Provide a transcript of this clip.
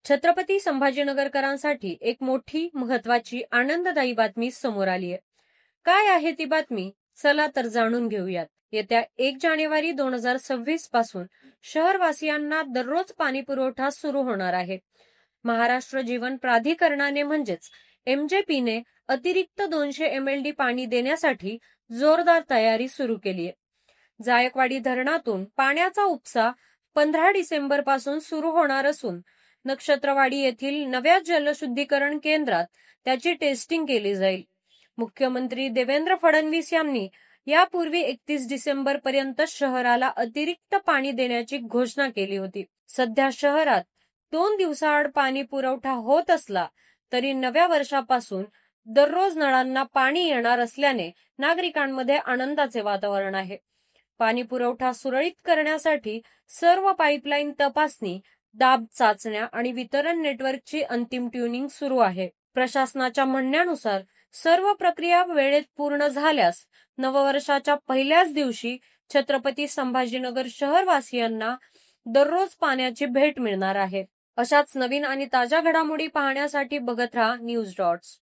छत्रपती संभाजीनगरकरांसाठी एक मोठी महत्वाची आनंददायी बातमी समोर आली आहे. काय आहे ती बातमी? चला तर जाणून घेऊयात. येत्या 1 जानेवारी 2026 पासून शहरवासियांना दररोज पाणी पुरवठा सुरू होणार आहे. महाराष्ट्र जीवन प्राधिकरणाने म्हणजेच MJPने अतिरिक्त 200 MLD पाणी देण्यासाठी जोरदार तयारी सुरू केली आहे. जायकवाडी धरणातून पाण्याचा उपसा 15 डिसेंबर पासून सुरू होणार असून नक्षत्रवाडी येथील नव्या जलशुद्धीकरण केंद्रात त्याची टेस्टिंग केली जाईल. मुख्यमंत्री देवेंद्र फडणवीस यांनी यापूर्वी 31 डिसेंबर पर्यंत शहराला अतिरिक्त पाणी देण्याची घोषणा केली होती. सध्या शहरात 2 दिवसाआड पाणी पुरवठा होत असला तरी नव्या वर्षापासून दररोज नळांना पाणी येणार असल्याने नागरिकांमध्ये आनंदाचे वातावरण आहे. पाणी पुरवठा सुरळीत करण्यासाठी सर्व पाईपलाईन तपासणी, दाब चाचण्या आणि वितरण नेटवर्कची अंतिम ट्युनिंग सुरू आहे. प्रशासनाच्या म्हणण्यानुसार सर्व प्रक्रिया वेळेत पूर्ण झाल्यास नववर्षाच्या पहिल्याच दिवशी छत्रपती संभाजीनगर शहरवासियांना दररोज पाण्याची भेट मिळणार आहे. अशाच नवीन आणि ताज्या घडामोडी पाहण्यासाठी बघत राहा न्यूज डॉट्स.